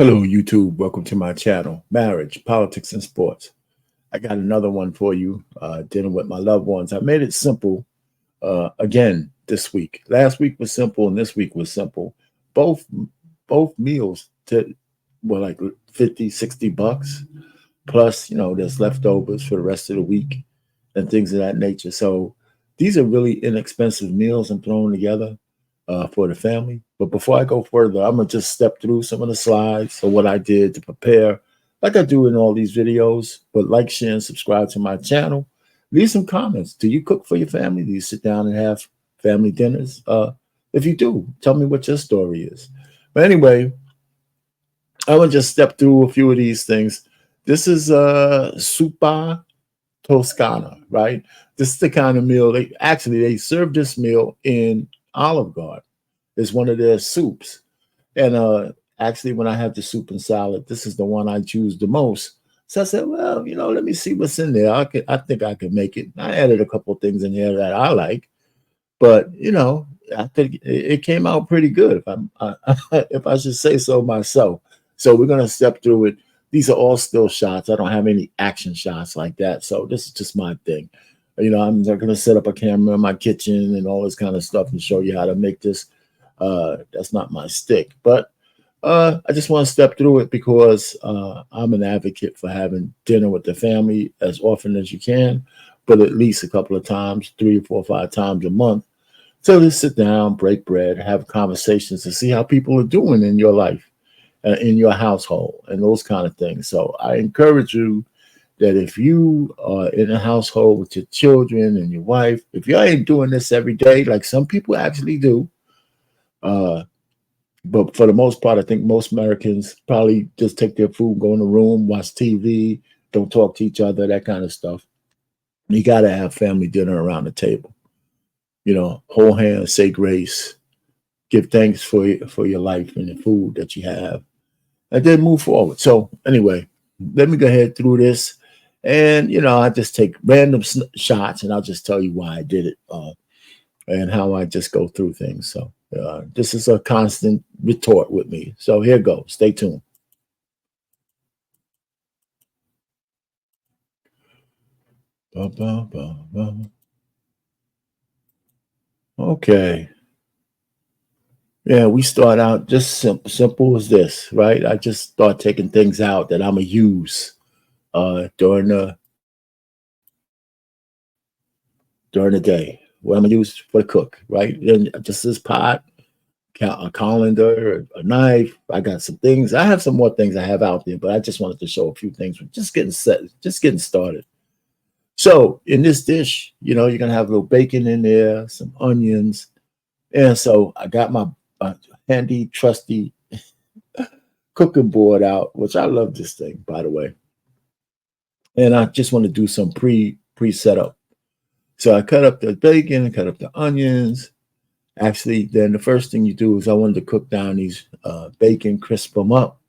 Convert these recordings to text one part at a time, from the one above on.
Hello, YouTube. Welcome to my channel, Marriage, Politics, and Sports. I got another one for you, dealing with my loved ones. I made it simple again this week. Last week was simple, and this week was simple. Both both meals were like 50, 60 bucks. Plus, there's leftovers for the rest of the week and things of that nature. So these are really inexpensive meals I'm throwing together for the family. But before I go further, I'm gonna just step through some of the slides of what I did to prepare, like I do in all these videos. But like, share, and subscribe to my channel. Leave some comments. Do you cook for your family? Do you sit down and have family dinners? If you do, tell me what your story is. But anyway, I'm gonna just step through a few of these things. This is Supa Toscana, right? This is the kind of meal they serve this meal in Olive Garden. It's one of their soups. And actually, when I have the soup and salad, this is the one I choose the most. So I said, well, let me see what's in there. I think I can make it. I added a couple of things in here that I like, but I think it came out pretty good, if I should say so myself. So we're gonna step through it. These are all still shots. I don't have any action shots like that. So this is just my thing. I'm not gonna set up a camera in my kitchen and all this kind of stuff and show you how to make this. That's not my stick, but I just want to step through it because I'm an advocate for having dinner with the family as often as you can, but at least a couple of times, 3 or 4 or 5 times a month. So just sit down, break bread, have conversations to see how people are doing in your life, in your household, and those kind of things. So I encourage you that if you are in a household with your children and your wife, if you ain't doing this every day, like some people actually do, uh, but for the most part, I think most Americans probably just take their food, go in the room, watch TV, don't talk to each other, that kind of stuff. You got to have family dinner around the table. Hold hands, say grace, give thanks for your life and the food that you have, and then move forward. So anyway, let me go ahead through this, and I just take random shots, and I'll just tell you why I did it and how I just go through things. So this is a constant retort with me. So here goes. Stay tuned. Ba, ba, ba, ba. Okay. Yeah, we start out just simple as this, right? I just start taking things out that I'm gonna use during the day. What I'm gonna use for the cook, right? And just this pot, a colander, a knife. I got some things. I have some more things I have out there, but I just wanted to show a few things. We're just getting set, just getting started. So in this dish, you're gonna have a little bacon in there, some onions, and so I got my handy, trusty cooking board out, which I love this thing, by the way. And I just want to do some pre setup. So I cut up the bacon, cut up the onions. Actually, then the first thing you do is I wanted to cook down these bacon, crisp them up,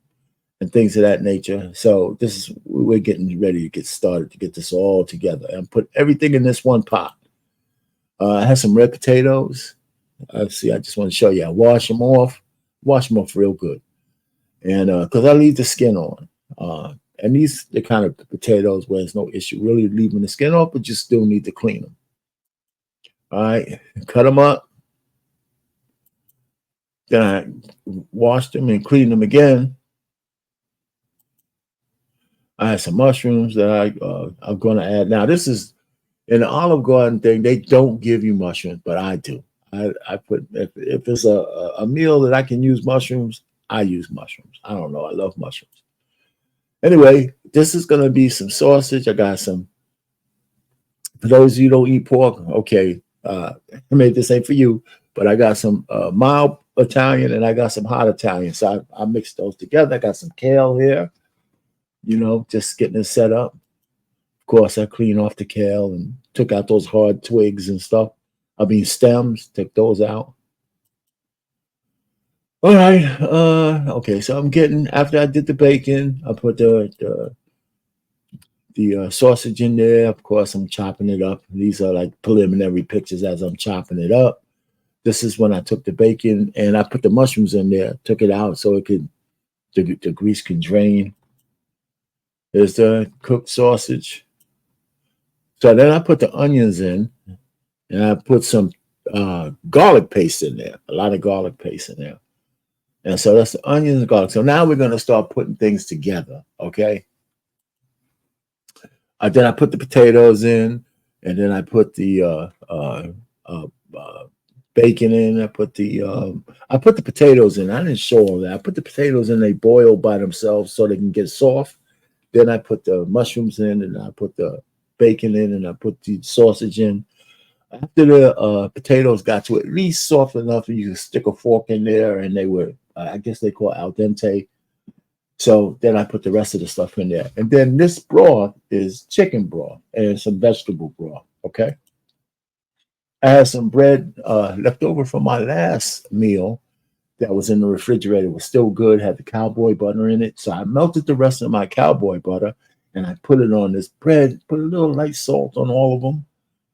and things of that nature. So we're getting ready to get started to get this all together and put everything in this one pot. I have some red potatoes. See, I just want to show you. I wash them off real good, and because I leave the skin on. And these the kind of potatoes where there's no issue really leaving the skin off, but you still need to clean them. All right, cut them up. Then I washed them and cleaned them again. I had some mushrooms that I'm going to add. Now, this is in the Olive Garden thing. They don't give you mushrooms, but I do. I put if it's a meal that I can use mushrooms, I use mushrooms. I don't know. I love mushrooms. Anyway, this is going to be some sausage. I got some. For those of you who don't eat pork, okay, maybe this ain't for you, but I got some mild Italian and I got some hot Italian. So I mixed those together. I got some kale here, just getting it set up. Of course, I cleaned off the kale and took out those hard twigs and stuff. Stems, took those out. All right. Okay, so after I did the bacon, I put the sausage in there. Of course, I'm chopping it up. These are like preliminary pictures as I'm chopping it up. This is when I took the bacon and I put the mushrooms in there, took it out so it could The grease can drain. There's the cooked sausage. So then I put the onions in, and I put some garlic paste in there, a lot of garlic paste in there. And so that's the onions and garlic. So now we're going to start putting things together, okay? Then I put the potatoes in, and then I put the bacon in. I put the potatoes in. I didn't show them that. I put the potatoes in. They boil by themselves so they can get soft. Then I put the mushrooms in, and I put the bacon in, and I put the sausage in. After the potatoes got to at least soft enough, you can stick a fork in there, and they were, I guess they call it al dente. So then I put the rest of the stuff in there. And then this broth is chicken broth and some vegetable broth, okay? I had some bread left over from my last meal that was in the refrigerator. It was still good, had the cowboy butter in it. So I melted the rest of my cowboy butter, and I put it on this bread, put a little light salt on all of them,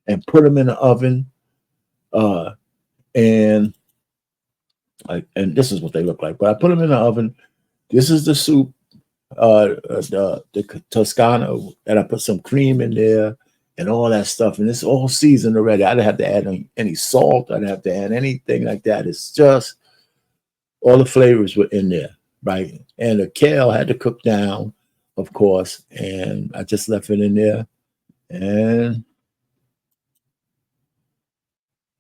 and put them in the oven. And this is what they look like. But I put them in the oven. This is the soup, the Toscana, and I put some cream in there and all that stuff. And it's all seasoned already. I didn't have to add any salt. I didn't have to add anything like that. It's just all the flavors were in there, right? And the kale had to cook down, of course. And I just left it in there. And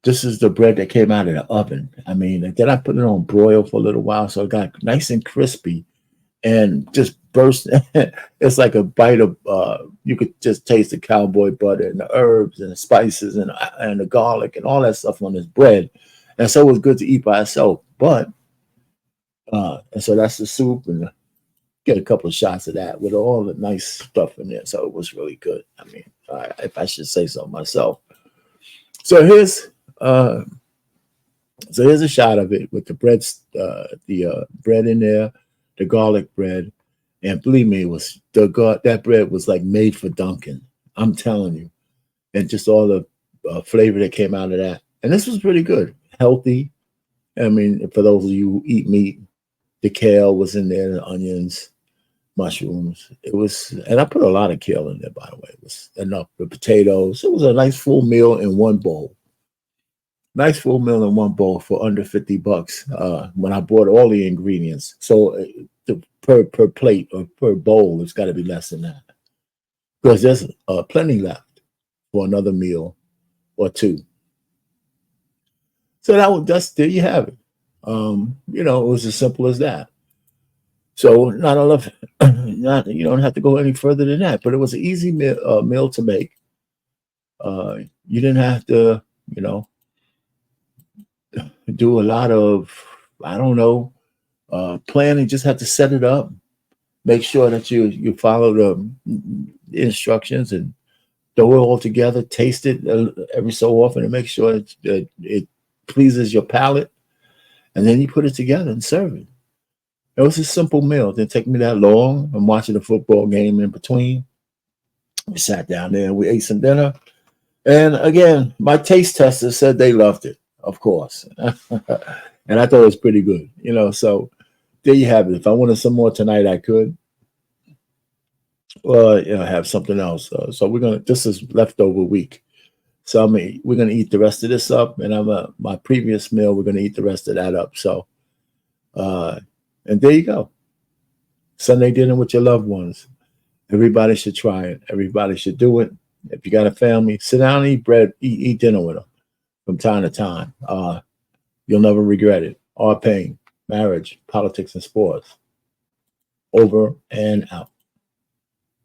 this is the bread that came out of the oven. I mean, then I put it on broil for a little while, so it got nice and crispy and just burst. It's like a bite of, you could just taste the cowboy butter and the herbs and the spices and the garlic and all that stuff on this bread. And so it was good to eat by itself. But, and so that's the soup, and get a couple of shots of that with all the nice stuff in there. So it was really good. I mean, if I should say so myself. So here's a shot of it with the bread, bread in there, the garlic bread, and believe me, that bread was like made for Dunkin'. I'm telling you, and just all the flavor that came out of that. And this was pretty good, healthy. I mean, for those of you who eat meat, the kale was in there, the onions, mushrooms. It was, and I put a lot of kale in there, by the way. It was enough. The potatoes. It was a nice full meal in one bowl. Nice full meal in one bowl for under $50 when I bought all the ingredients. So per plate or per bowl, it's got to be less than that, because there's plenty left for another meal or two. So there you have it. It was as simple as that. So not enough. You don't have to go any further than that. But it was an easy meal to make. You didn't have to, do a lot of, I don't know, planning. Just have to set it up, make sure that you follow the instructions and throw it all together, taste it every so often and make sure that it pleases your palate, and then you put it together and serve it. It was a simple meal. It didn't take me that long. I'm watching a football game in between. We sat down there and we ate some dinner. And again, my taste testers said they loved it, of course. And I thought it was pretty good, so there you have it. If I wanted some more tonight, I could. Well, have something else. So this is leftover week. So we're going to eat the rest of this up, and my previous meal, we're going to eat the rest of that up. So, and there you go. Sunday dinner with your loved ones. Everybody should try it. Everybody should do it. If you got a family, sit down and eat dinner with them from time to time. You'll never regret it. Our Pain, Marriage, Politics, and Sports. Over and out.